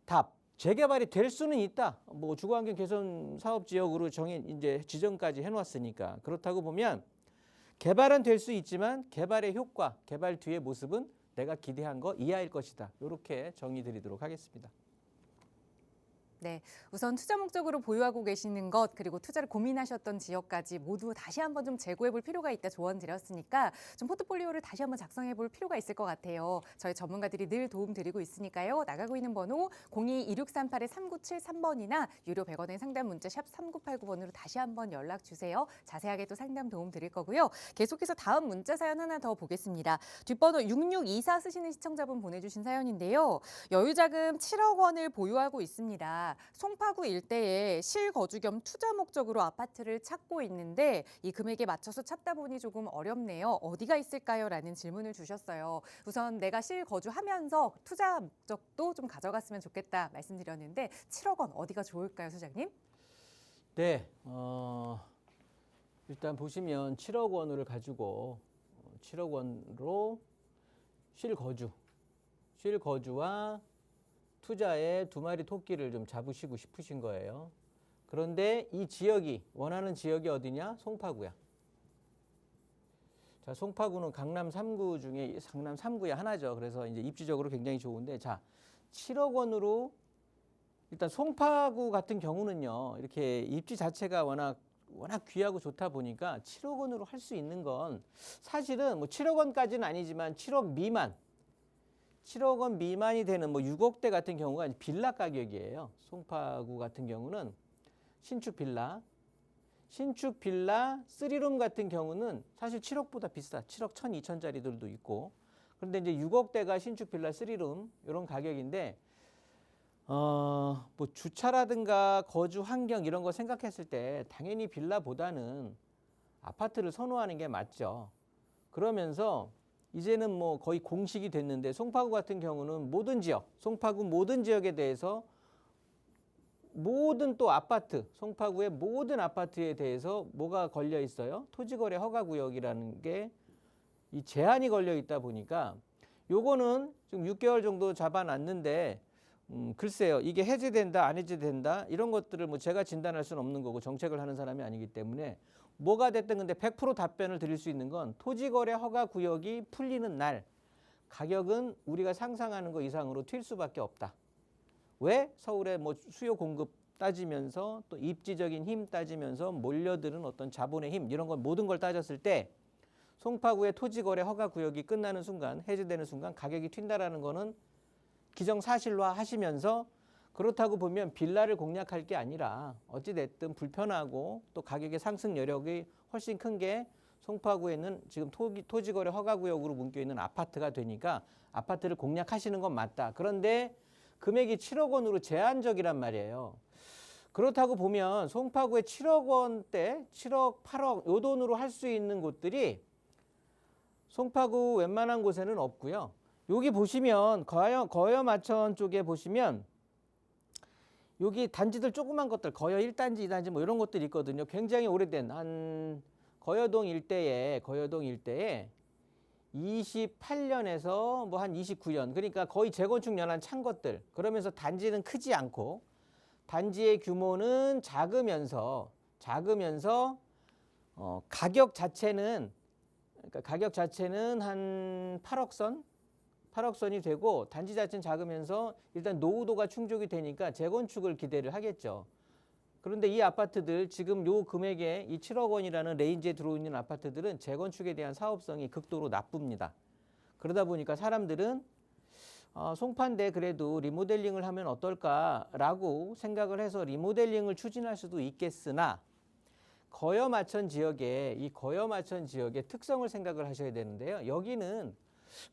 답. 재개발이 될 수는 있다. 뭐 주거환경 개선 사업 지역으로 이제 지정까지 해놨으니까. 그렇다고 보면 개발은 될 수 있지만 개발의 효과, 개발 뒤의 모습은 내가 기대한 거 이하일 것이다. 이렇게 정의 드리도록 하겠습니다. 네, 우선 투자 목적으로 보유하고 계시는 것, 그리고 투자를 고민하셨던 지역까지 모두 다시 한번 좀 재고해 볼 필요가 있다 조언 드렸으니까 좀 포트폴리오를 다시 한번 작성해 볼 필요가 있을 것 같아요. 저희 전문가들이 늘 도움 드리고 있으니까요. 나가고 있는 번호 02-2638-3973번이나 유료 100원의 상담 문자 샵 3989번으로 다시 한번 연락 주세요. 자세하게 또 상담 도움 드릴 거고요. 계속해서 다음 문자 사연 하나 더 보겠습니다. 뒷번호 6624 쓰시는 시청자분 보내주신 사연인데요. 여유자금 7억 원을 보유하고 있습니다. 송파구 일대에 실거주 겸 투자 목적으로 아파트를 찾고 있는데 이 금액에 맞춰서 찾다 보니 조금 어렵네요. 어디가 있을까요? 라는 질문을 주셨어요. 우선 내가 실거주하면서 투자 목적도 좀 가져갔으면 좋겠다 말씀드렸는데 7억 원 어디가 좋을까요, 소장님? 네, 일단 보시면 7억 원을 가지고 7억 원으로 실거주와 투자에 두 마리 토끼를 좀 잡으시고 싶으신 거예요. 그런데 이 지역이, 원하는 지역이 어디냐? 송파구야. 자, 송파구는 강남 3구 중에 강남 3구의 하나죠. 그래서 이제 입지적으로 굉장히 좋은데, 자, 7억 원으로 일단 송파구 같은 경우는요, 이렇게 입지 자체가 워낙 귀하고 좋다 보니까 7억 원으로 할 수 있는 건 사실은 뭐 7억 원까지는 아니지만 7억 원 미만이 되는 뭐 6억대 같은 경우가 빌라 가격이에요. 송파구 같은 경우는 신축 빌라 3룸 같은 경우는 사실 7억보다 비싸. 7억 1,2천짜리들도 있고. 그런데 이제 6억대가 신축 빌라 3룸 이런 가격인데 뭐 주차라든가 거주 환경 이런 거 생각했을 때 당연히 빌라보다는 아파트를 선호하는 게 맞죠. 그러면서 이제는 뭐 거의 공식이 됐는데 송파구 같은 경우는 송파구 모든 지역에 대해서 모든 또 아파트, 송파구의 모든 아파트에 대해서 뭐가 걸려 있어요? 토지거래 허가구역이라는 게 이 제한이 걸려 있다 보니까 요거는 지금 6개월 정도 잡아놨는데 글쎄요, 이게 해제된다 안 해제된다 이런 것들을 뭐 제가 진단할 수는 없는 거고 정책을 하는 사람이 아니기 때문에 뭐가 됐든 근데 100% 답변을 드릴 수 있는 건 토지거래 허가구역이 풀리는 날 가격은 우리가 상상하는 것 이상으로 튈 수밖에 없다. 왜? 서울의 뭐 수요 공급 따지면서 또 입지적인 힘 따지면서 몰려드는 어떤 자본의 힘 이런 걸 모든 걸 따졌을 때 송파구의 토지거래 허가구역이 끝나는 순간, 해제되는 순간 가격이 튄다라는 거는 기정사실화 하시면서 그렇다고 보면 빌라를 공략할 게 아니라 어찌됐든 불편하고 또 가격의 상승 여력이 훨씬 큰 게 송파구에 있는 지금 토지거래 허가구역으로 묶여있는 아파트가 되니까 아파트를 공략하시는 건 맞다. 그런데 금액이 7억 원으로 제한적이란 말이에요. 그렇다고 보면 송파구에 7억 원대, 7억, 8억 요 돈으로 할 수 있는 곳들이 송파구 웬만한 곳에는 없고요. 여기 보시면 거여 마천 쪽에 보시면 여기 단지들 조그만 것들 거여 1단지, 2단지 뭐 이런 것들이 있거든요. 굉장히 오래된 한 거여동 일대에 28년에서 뭐 한 29년 그러니까 거의 재건축 연한 찬 것들. 그러면서 단지는 크지 않고 단지의 규모는 작으면서 가격 자체는 한 8억 선이 되고 단지 자체는 작으면서 일단 노후도가 충족이 되니까 재건축을 기대를 하겠죠. 그런데 이 아파트들 지금 요 금액에 이 7억 원이라는 레인지에 들어있는 아파트들은 재건축에 대한 사업성이 극도로 나쁩니다. 그러다 보니까 사람들은 송파인데 그래도 리모델링을 하면 어떨까라고 생각을 해서 리모델링을 추진할 수도 있겠으나 거여마천 지역의 특성을 생각을 하셔야 되는데요. 여기는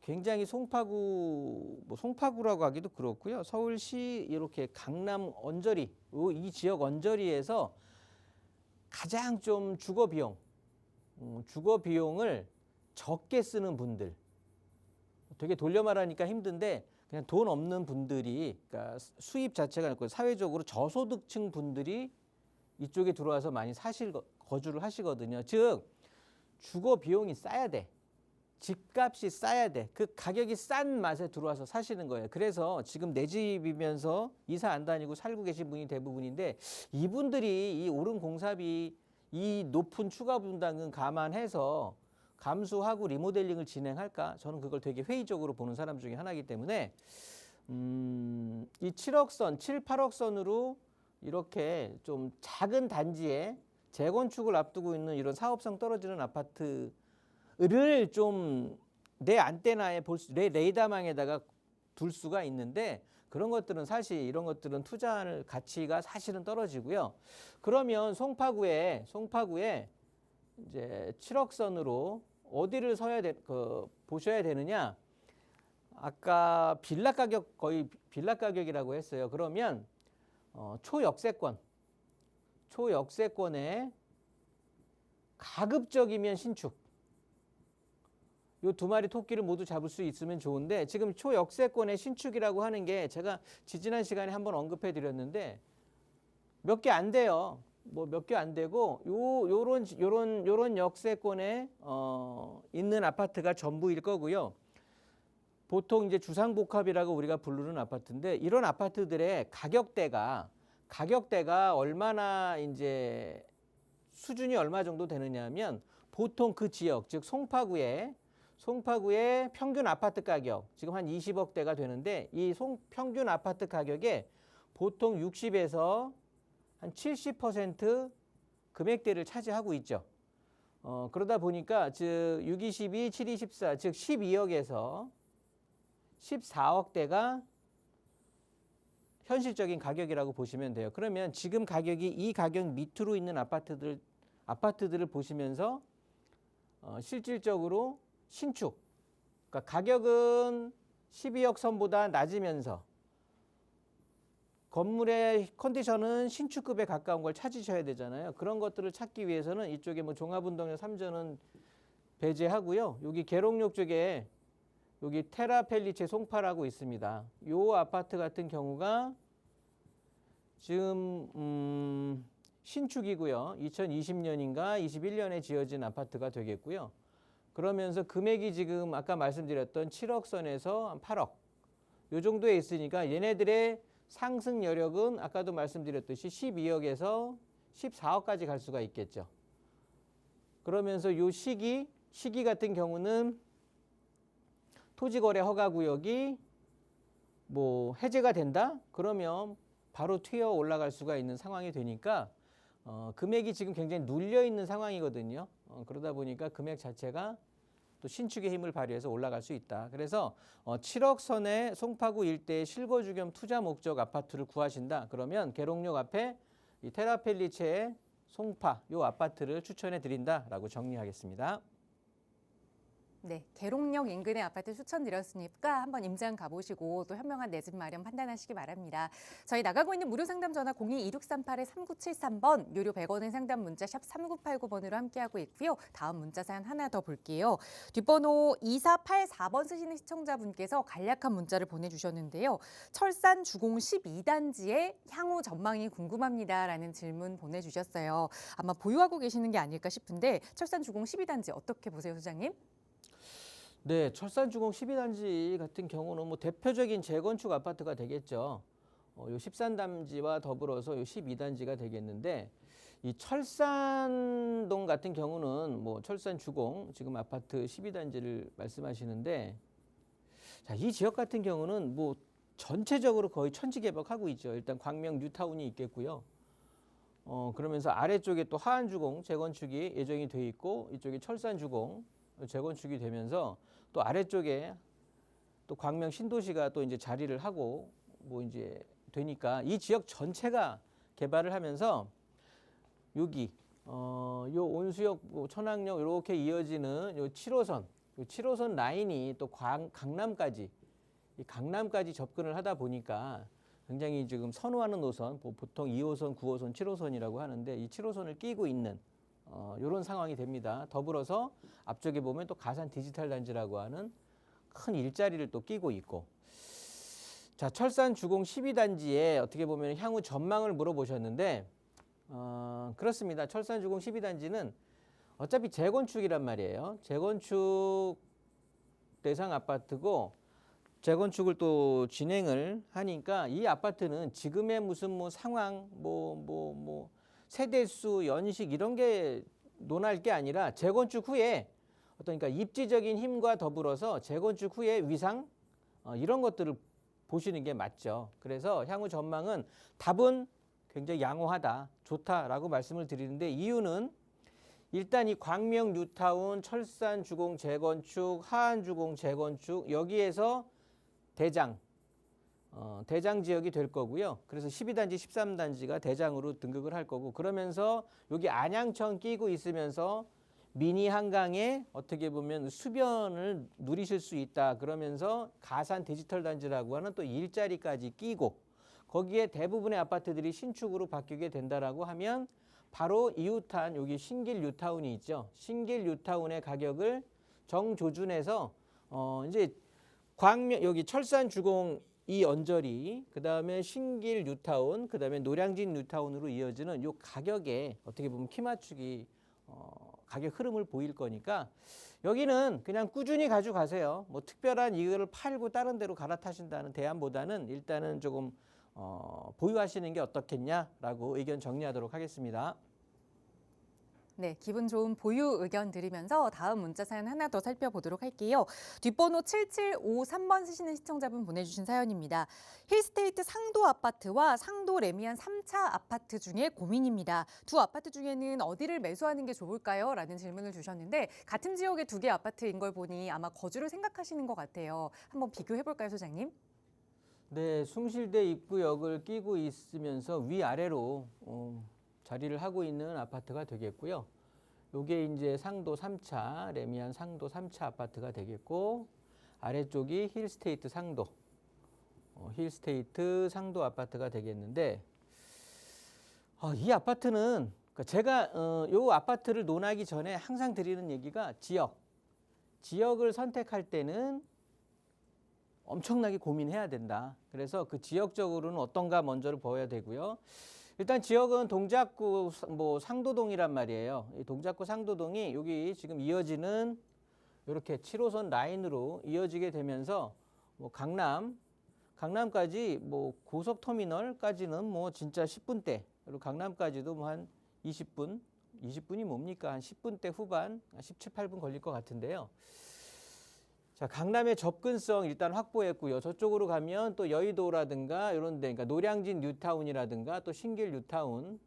굉장히 송파구라고 하기도 그렇고요. 서울시 이렇게 강남 언저리 이 지역 언저리에서 가장 좀 주거 비용을 적게 쓰는 분들, 되게 돌려 말하니까 힘든데 그냥 돈 없는 분들이, 그러니까 수입 자체가 없고 사회적으로 저소득층 분들이 이쪽에 들어와서 많이 거주를 하시거든요. 즉 주거 비용이 싸야 돼. 집값이 싸야 돼. 그 가격이 싼 맛에 들어와서 사시는 거예요. 그래서 지금 내 집이면서 이사 안 다니고 살고 계신 분이 대부분인데 이분들이 이 오른 공사비, 이 높은 추가 분담금 감안해서 감수하고 리모델링을 진행할까? 저는 그걸 되게 회의적으로 보는 사람 중에 하나이기 때문에 이 7억 선, 7, 8억 선으로 이렇게 좀 작은 단지에 재건축을 앞두고 있는 이런 사업성 떨어지는 아파트를 좀 내 안테나에 내 레이더망에다가 둘 수가 있는데 그런 것들은 사실 이런 것들은 투자할 가치가 사실은 떨어지고요. 그러면 송파구에 이제 7억 선으로 어디를 보셔야 되느냐? 아까 빌라 가격 거의 빌라 가격이라고 했어요. 그러면 초역세권에 가급적이면 신축. 요 두 마리 토끼를 모두 잡을 수 있으면 좋은데 지금 초역세권의 신축이라고 하는 게 제가 지지난 시간에 한번 언급해 드렸는데 몇 개 안 돼요. 뭐 몇 개 안 되고 요런 역세권에 있는 아파트가 전부일 거고요. 보통 이제 주상복합이라고 우리가 부르는 아파트인데 이런 아파트들의 가격대가 얼마나 이제 수준이 얼마 정도 되느냐면 보통 그 지역 즉 송파구의 평균 아파트 가격 지금 한 20억대가 되는데 이 평균 아파트 가격에 보통 60에서 한 70% 금액대를 차지하고 있죠. 그러다 보니까 즉 6, 22, 7, 24, 즉 12억에서 14억대가 현실적인 가격이라고 보시면 돼요. 그러면 지금 가격이 이 가격 밑으로 있는 아파트들을 보시면서 실질적으로 신축, 그러니까 가격은 12억 선보다 낮으면서 건물의 컨디션은 신축급에 가까운 걸 찾으셔야 되잖아요. 그런 것들을 찾기 위해서는 이쪽에 뭐 종합운동역 3전은 배제하고요. 여기 계룡역 쪽에 여기 테라펠리체 송파라고 있습니다. 요 아파트 같은 경우가 지금 신축이고요. 2020년인가 21년에 지어진 아파트가 되겠고요. 그러면서 금액이 지금 아까 말씀드렸던 7억 선에서 한 8억 요 정도에 있으니까 얘네들의 상승 여력은 아까도 말씀드렸듯이 12억에서 14억까지 갈 수가 있겠죠. 그러면서 요 시기 같은 경우는 토지거래 허가구역이 뭐 해제가 된다? 그러면 바로 튀어 올라갈 수가 있는 상황이 되니까 금액이 지금 굉장히 눌려 있는 상황이거든요. 그러다 보니까 금액 자체가 또 신축의 힘을 발휘해서 올라갈 수 있다. 그래서 7억 선의 송파구 일대의 실거주 겸 투자 목적 아파트를 구하신다. 그러면 계룡역 앞에 이 테라펠리체의 송파 요 아파트를 추천해 드린다라고 정리하겠습니다. 네, 계룡역 인근의 아파트 추천드렸으니까 한번 임장 가보시고 또 현명한 내 집 마련 판단하시기 바랍니다. 저희 나가고 있는 무료 상담 전화 02-2638-3973번, 유료 100원의 상담 문자 샵 3989번으로 함께하고 있고요. 다음 문자 사연 하나 더 볼게요. 뒷번호 2484번 쓰시는 시청자분께서 간략한 문자를 보내주셨는데요. 철산 주공 12단지의 향후 전망이 궁금합니다라는 질문 보내주셨어요. 아마 보유하고 계시는 게 아닐까 싶은데 철산 주공 12단지 어떻게 보세요, 소장님? 네, 철산주공 12단지 같은 경우는 뭐 대표적인 재건축 아파트가 되겠죠. 요 13단지와 더불어서 요 12단지가 되겠는데 이 철산동 같은 경우는 뭐 철산주공 지금 아파트 12단지를 말씀하시는데 자, 이 지역 같은 경우는 뭐 전체적으로 거의 천지개벽하고 있죠. 일단 광명 뉴타운이 있겠고요. 그러면서 아래쪽에 또 하안주공 재건축이 예정이 돼 있고 이쪽에 철산주공 재건축이 되면서 또 아래쪽에 또 광명 신도시가 또 이제 자리를 하고 뭐 이제 되니까 이 지역 전체가 개발을 하면서 여기 요 온수역 뭐 천왕역 이렇게 이어지는 요 7호선 요 7호선 라인이 또 강남까지 이 강남까지 접근을 하다 보니까 굉장히 지금 선호하는 노선 보통 2호선, 9호선, 7호선이라고 하는데 이 7호선을 끼고 있는 이런 상황이 됩니다. 더불어서 앞쪽에 보면 또 가산 디지털 단지라고 하는 큰 일자리를 또 끼고 있고 자 철산 주공 12단지에 어떻게 보면 향후 전망을 물어보셨는데 그렇습니다. 철산 주공 12단지는 어차피 재건축이란 말이에요. 재건축 대상 아파트고 재건축을 또 진행을 하니까 이 아파트는 지금의 무슨 뭐 상황 세대수, 연식 이런 게 논할 게 아니라 재건축 후에 어떤 그러니까 입지적인 힘과 더불어서 재건축 후에 위상 이런 것들을 보시는 게 맞죠. 그래서 향후 전망은 답은 굉장히 양호하다, 좋다라고 말씀을 드리는데 이유는 일단 이 광명 뉴타운, 철산 주공 재건축, 하안 주공 재건축 여기에서 대장 지역이 될 거고요. 그래서 12단지, 13단지가 대장으로 등극을 할 거고 그러면서 여기 안양천 끼고 있으면서 미니 한강에 어떻게 보면 수변을 누리실 수 있다. 그러면서 가산 디지털 단지라고 하는 또 일자리까지 끼고 거기에 대부분의 아파트들이 신축으로 바뀌게 된다라고 하면 바로 이웃한 여기 신길 뉴타운이 있죠. 신길 뉴타운의 가격을 정조준해서 이제 광명 여기 철산 주공 이 언저리, 그 다음에 신길 뉴타운, 그 다음에 노량진 뉴타운으로 이어지는 이 가격에 어떻게 보면 키 맞추기 가격 흐름을 보일 거니까 여기는 그냥 꾸준히 가져가세요. 뭐 특별한 이거를 팔고 다른 데로 갈아타신다는 대안보다는 일단은 조금 보유하시는 게 어떻겠냐라고 의견 정리하도록 하겠습니다. 네, 기분 좋은 보유 의견 드리면서 다음 문자 사연 하나 더 살펴보도록 할게요. 뒷번호 7753번 쓰시는 시청자분 보내주신 사연입니다. 힐스테이트 상도 아파트와 상도 레미안 3차 아파트 중에 고민입니다. 두 아파트 중에는 어디를 매수하는 게 좋을까요? 라는 질문을 주셨는데 같은 지역의 두 개 아파트인 걸 보니 아마 거주를 생각하시는 것 같아요. 한번 비교해볼까요, 소장님? 네, 숭실대 입구역을 끼고 있으면서 위아래로 자리를 하고 있는 아파트가 되겠고요. 요게 이제 상도 3차, 레미안 상도 3차 아파트가 되겠고 아래쪽이 힐스테이트 상도, 힐스테이트 상도 아파트가 되겠는데 이 아파트는 그러니까 제가 요 아파트를 논하기 전에 항상 드리는 얘기가 지역을 선택할 때는 엄청나게 고민해야 된다. 그래서 그 지역적으로는 어떤가 먼저를 봐야 되고요. 일단 지역은 동작구 상도동이란 말이에요. 이 동작구 상도동이 여기 지금 이어지는 이렇게 7호선 라인으로 이어지게 되면서 뭐 강남까지 뭐 고속터미널까지는 뭐 진짜 10분대, 그리고 강남까지도 뭐 한 20분이 뭡니까? 한 10분대 후반, 17, 18분 걸릴 것 같은데요. 자, 강남의 접근성 일단 확보했고요. 저쪽으로 가면 또 여의도라든가 이런 데, 그러니까 노량진 뉴타운이라든가 또 신길 뉴타운,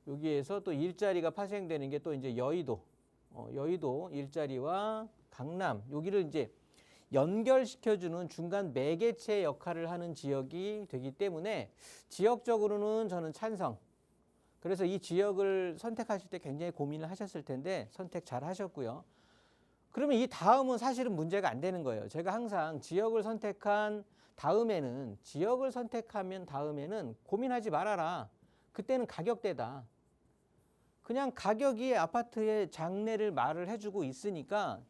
여기에서 또 일자리가 파생되는 게 또 이제 여의도 여의도 일자리와 강남 여기를 이제 연결시켜주는 중간 매개체 역할을 하는 지역이 되기 때문에 지역적으로는 저는 찬성. 그래서 이 지역을 선택하실 때 굉장히 고민을 하셨을 텐데 선택 잘 하셨고요. 그러면 이 다음은 사실은 문제가 안 되는 거예요. 제가 항상 지역을 선택하면 다음에는 고민하지 말아라. 그때는 가격대다. 그냥 가격이 아파트의 장래를 말을 해주고 있으니까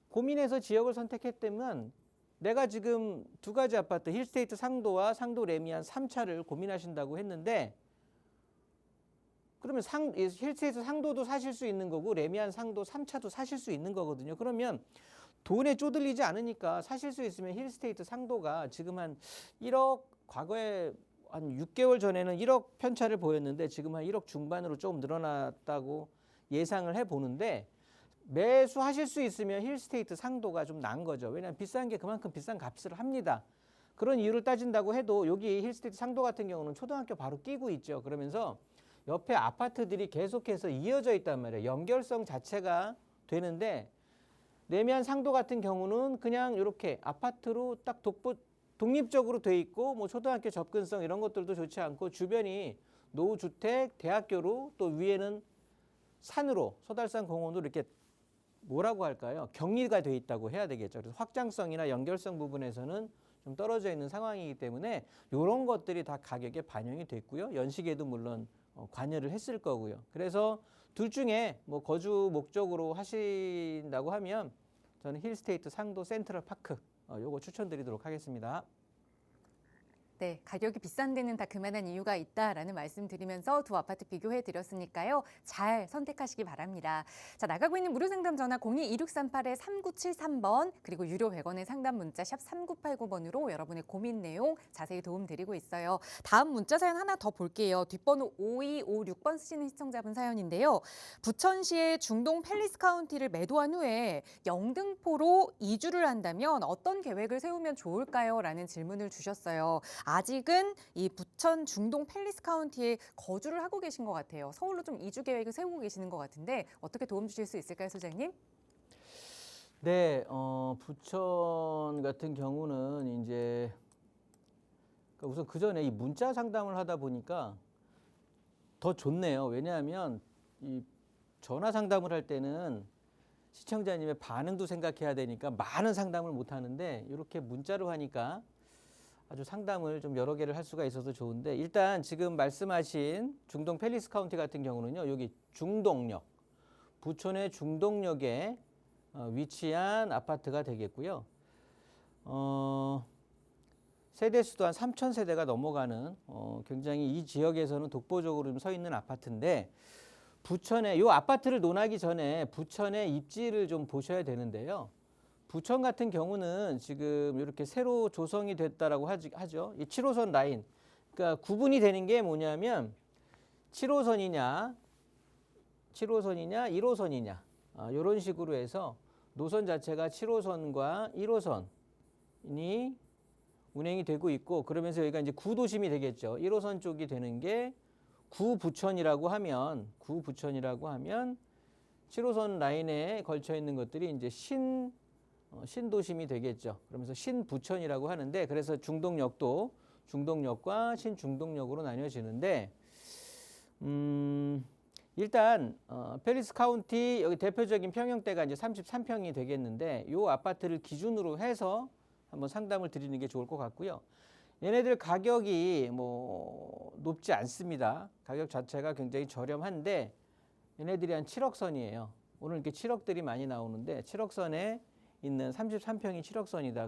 고민해서 지역을 선택했다면 내가 지금 두 가지 아파트 힐스테이트 상도와 상도 레미안 3차를 고민하신다고 했는데 그러면 힐스테이트 상도도 사실 수 있는 거고 레미안 상도 3차도 사실 수 있는 거거든요. 그러면 돈에 쪼들리지 않으니까 사실 수 있으면 힐스테이트 상도가 지금 한 1억 과거에 한 6개월 전에는 1억 편차를 보였는데 지금 한 1억 중반으로 조금 늘어났다고 예상을 해보는데 매수하실 수 있으면 힐스테이트 상도가 좀 난 거죠. 왜냐하면 비싼 게 그만큼 비싼 값을 합니다. 그런 이유를 따진다고 해도 여기 힐스테이트 상도 같은 경우는 초등학교 바로 끼고 있죠. 그러면서 옆에 아파트들이 계속해서 이어져 있단 말이에요. 연결성 자체가 되는데 레미안 상도 같은 경우는 그냥 이렇게 아파트로 딱 독립적으로 돼 있고 뭐 초등학교 접근성 이런 것들도 좋지 않고 주변이 노후주택, 대학교로 또 위에는 산으로 소달산 공원으로 이렇게 뭐라고 할까요? 격리가 돼 있다고 해야 되겠죠. 그래서 확장성이나 연결성 부분에서는 좀 떨어져 있는 상황이기 때문에 이런 것들이 다 가격에 반영이 됐고요. 연식에도 물론 관여를 했을 거고요. 그래서 둘 중에 뭐 거주 목적으로 하신다고 하면 저는 힐스테이트 상도 센트럴 파크 요거 추천드리도록 하겠습니다. 네, 가격이 비싼 데는 다 그만한 이유가 있다라는 말씀 드리면서 두 아파트 비교해 드렸으니까요. 잘 선택하시기 바랍니다. 자, 나가고 있는 무료 상담 전화 02-2638-3973번 그리고 유료 100원의 상담 문자 샵 3989번으로 여러분의 고민 내용 자세히 도움 드리고 있어요. 다음 문자 사연 하나 더 볼게요. 뒷번호 5256번 쓰시는 시청자분 사연인데요. 부천시의 중동 팰리스 카운티를 매도한 후에 영등포로 이주를 한다면 어떤 계획을 세우면 좋을까요? 라는 질문을 주셨어요. 아직은 이 부천 중동 팰리스 카운티에 거주를 하고 계신 것 같아요. 서울로 좀 이주 계획을 세우고 계시는 것 같은데 어떻게 도움 주실 수 있을까요, 소장님? 네, 부천 같은 경우는 이제 우선 그 전에 이 문자 상담을 하다 보니까 더 좋네요. 왜냐하면 이 전화 상담을 할 때는 시청자님의 반응도 생각해야 되니까 많은 상담을 못 하는데 이렇게 문자로 하니까 아주 상담을 좀 여러 개를 할 수가 있어서 좋은데 일단 지금 말씀하신 중동 팰리스 카운티 같은 경우는요. 여기 중동역, 부천의 중동역에 위치한 아파트가 되겠고요. 세대수도 한 3,000세대가 넘어가는 굉장히 이 지역에서는 독보적으로 서 있는 아파트인데 부천에 이 아파트를 논하기 전에 부천의 입지를 좀 보셔야 되는데요. 부천 같은 경우는 지금 이렇게 새로 조성이 됐다라고 하죠. 이 7호선 라인. 그러니까 구분이 되는 게 뭐냐면 7호선이냐 1호선이냐 이런 식으로 해서 노선 자체가 7호선과 1호선이 운행이 되고 있고 그러면서 여기가 이제 구도심이 되겠죠. 1호선 쪽이 되는 게 구부천이라고 하면 7호선 라인에 걸쳐 있는 것들이 이제 신도심이 되겠죠. 그러면서 신부천이라고 하는데 그래서 중동역과 신중동역으로 나뉘어지는데 일단 팰리스 카운티 여기 대표적인 평형대가 이제 33평이 되겠는데 이 아파트를 기준으로 해서 한번 상담을 드리는 게 좋을 것 같고요. 얘네들 가격이 뭐 높지 않습니다. 가격 자체가 굉장히 저렴한데 얘네들이 한 7억 선이에요. 오늘 이렇게 7억들이 많이 나오는데 7억 선에 있는 33평이 7억 선이다.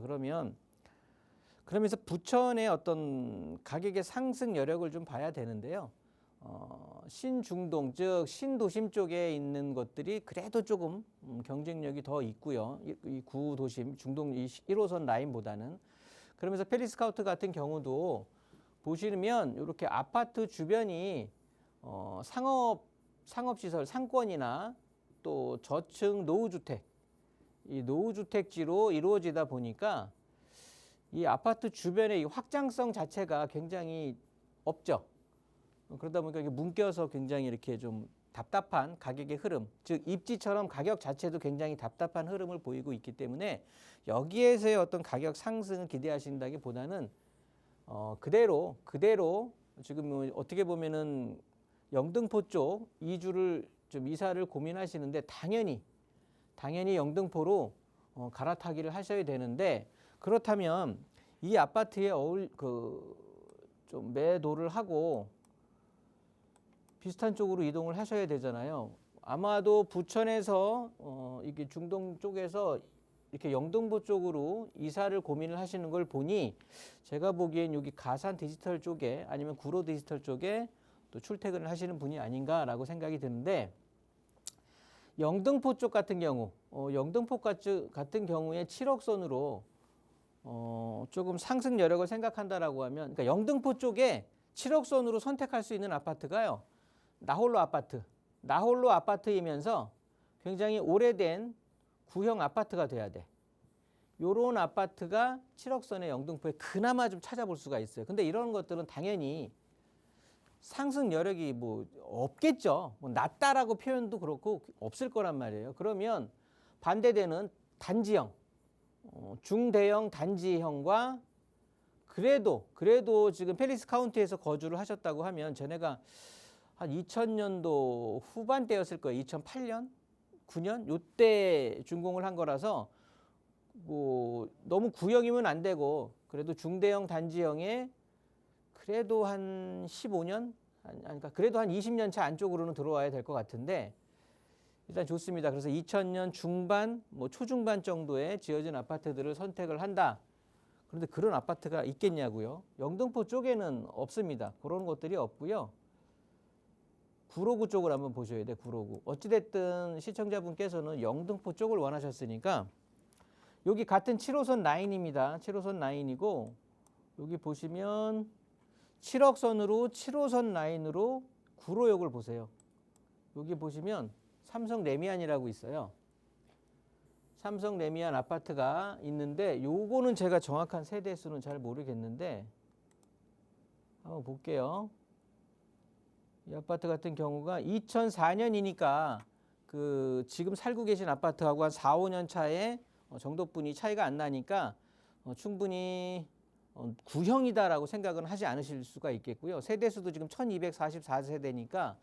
그러면서 부천의 어떤 가격의 상승 여력을 좀 봐야 되는데요. 신중동 즉 신도심 쪽에 있는 것들이 그래도 조금 경쟁력이 더 있고요. 이 구도심 중동 이 1호선 라인보다는 그러면서 팰리스 카운티 같은 경우도 보시면 이렇게 아파트 주변이 상업시설 상권이나 또 저층 노후주택 이 노후주택지로 이루어지다 보니까 이 아파트 주변의 이 확장성 자체가 굉장히 없죠. 그러다 보니까 이게 뭉껴서 굉장히 이렇게 좀 답답한 가격의 흐름, 즉 입지처럼 가격 자체도 굉장히 답답한 흐름을 보이고 있기 때문에 여기에서의 어떤 가격 상승을 기대하신다기보다는 그대로 지금 뭐 어떻게 보면은 영등포 쪽 이주를 좀 이사를 고민하시는데 당연히 영등포로 갈아타기를 하셔야 되는데, 그렇다면 이 아파트에 좀 매도를 하고 비슷한 쪽으로 이동을 하셔야 되잖아요. 아마도 부천에서 이게 중동 쪽에서 이렇게 영등포 쪽으로 이사를 고민을 하시는 걸 보니 제가 보기엔 여기 가산 디지털 쪽에 아니면 구로 디지털 쪽에 또 출퇴근을 하시는 분이 아닌가라고 생각이 드는데, 영등포 쪽 같은 경우, 영등포 같은 경우에 7억 선으로 조금 상승 여력을 생각한다라고 하면, 그러니까 영등포 쪽에 7억 선으로 선택할 수 있는 아파트가요, 나홀로 아파트이면서 굉장히 오래된 구형 아파트가 돼야 돼. 요런 아파트가 7억 선의 영등포에 그나마 좀 찾아볼 수가 있어요. 근데 이런 것들은 당연히 상승 여력이 뭐 없겠죠. 뭐 낮다라고 표현도 그렇고 없을 거란 말이에요. 그러면 반대되는 단지형, 중대형 단지형과 그래도 지금 팰리스 카운티에서 거주를 하셨다고 하면, 쟤네가 한 2000년도 후반대였을 거예요. 2008년, 9년 요때 준공을 한 거라서 뭐 너무 구형이면 안 되고, 그래도 중대형 단지형에 그래도 한 15년, 그러니까 그래도 한 20년 차 안쪽으로는 들어와야 될 것 같은데, 일단 좋습니다. 그래서 2000년 중반, 뭐 초중반 정도에 지어진 아파트들을 선택을 한다. 그런데 그런 아파트가 있겠냐고요? 영등포 쪽에는 없습니다. 그런 것들이 없고요. 구로구 쪽을 한번 보셔야 돼. 구로구. 어찌됐든 시청자분께서는 영등포 쪽을 원하셨으니까 여기 같은 7호선 라인입니다. 7호선 라인이고, 여기 보시면 7억 선으로 7호선 라인으로 구로역을 보세요. 여기 보시면 삼성 레미안이라고 있어요. 삼성 레미안 아파트가 있는데, 요거는 제가 정확한 세대 수는 잘 모르겠는데 한번 볼게요. 이 아파트 같은 경우가 2004년이니까 그 지금 살고 계신 아파트하고 한 4, 5년 차에 정도뿐이 차이가 안 나니까 충분히 구형이다라고 생각은 하지 않으실 수가 있겠고요. 세대수도 지금 1244세대니까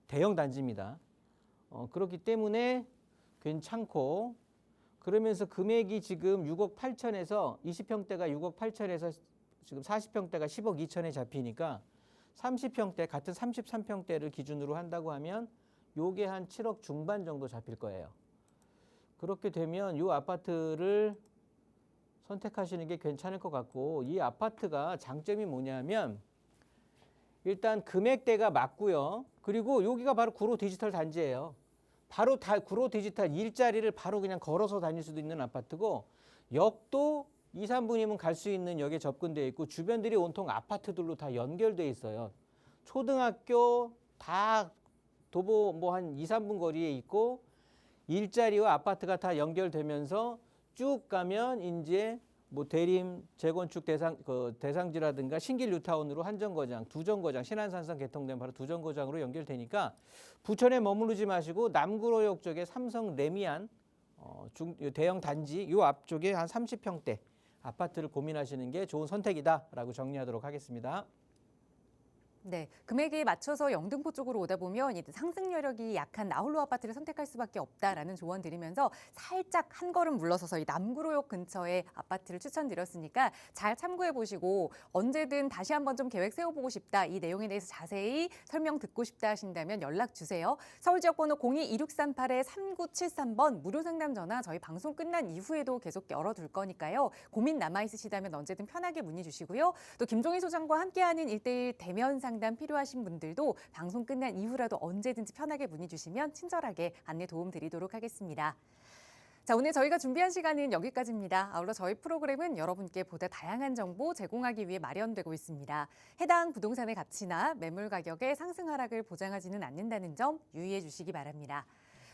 대형 단지입니다. 그렇기 때문에 괜찮고, 그러면서 금액이 지금 6억 8천에서 20평대가 6억 8천에서 지금 40평대가 10억 2천에 잡히니까 30평대, 같은 33평대를 기준으로 한다고 하면 요게 한 7억 중반 정도 잡힐 거예요. 그렇게 되면 이 아파트를 선택하시는 게 괜찮을 것 같고, 이 아파트가 장점이 뭐냐면 일단 금액대가 맞고요. 그리고 여기가 바로 구로 디지털 단지예요. 바로 구로 디지털 일자리를 바로 그냥 걸어서 다닐 수도 있는 아파트고, 역도 2, 3분이면 갈 수 있는 역에 접근되어 있고, 주변들이 온통 아파트들로 다 연결되어 있어요. 초등학교 다 도보 뭐 한 2, 3분 거리에 있고, 일자리와 아파트가 다 연결되면서 쭉 가면 이제 뭐 대림, 재건축 대상지라든가 신길 뉴타운으로 한정거장, 두정거장, 신안산성 개통된 바로 두정거장으로 연결되니까 부천에 머무르지 마시고 남구로역 쪽에 삼성 레미안 대형 단지 요 앞쪽에 한 30평대 아파트를 고민하시는 게 좋은 선택이다라고 정리하도록 하겠습니다. 네, 금액에 맞춰서 영등포 쪽으로 오다 보면 이 상승 여력이 약한 나홀로 아파트를 선택할 수밖에 없다라는 조언 드리면서 살짝 한 걸음 물러서서 이 남구로역 근처에 아파트를 추천드렸으니까 잘 참고해 보시고, 언제든 다시 한번 좀 계획 세워보고 싶다, 이 내용에 대해서 자세히 설명 듣고 싶다 하신다면 연락 주세요. 서울 지역 번호 02-2638-3973번 무료 상담 전화 저희 방송 끝난 이후에도 계속 열어둘 거니까요. 고민 남아 있으시다면 언제든 편하게 문의 주시고요. 또 김종희 소장과 함께하는 1:1 대면 상담 필요하신 분들도 방송 끝난 이후라도 언제든지 편하게 문의 주시면 친절하게 안내 도움 드리도록 하겠습니다. 자, 오늘 저희가 준비한 시간은 여기까지입니다. 아울러 저희 프로그램은 여러분께 보다 다양한 정보 제공하기 위해 마련되고 있습니다. 해당 부동산의 가치나 매물 가격의 상승 하락을 보장하지는 않는다는 점 유의해 주시기 바랍니다.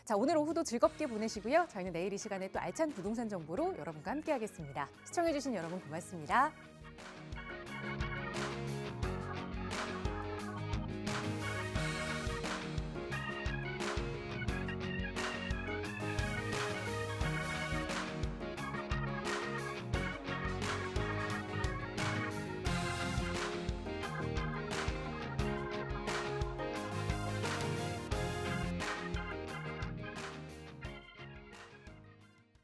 자, 오늘 오후도 즐겁게 보내시고요. 저희는 내일 이 시간에 또 알찬 부동산 정보로 여러분과 함께하겠습니다. 시청해 주신 여러분 고맙습니다.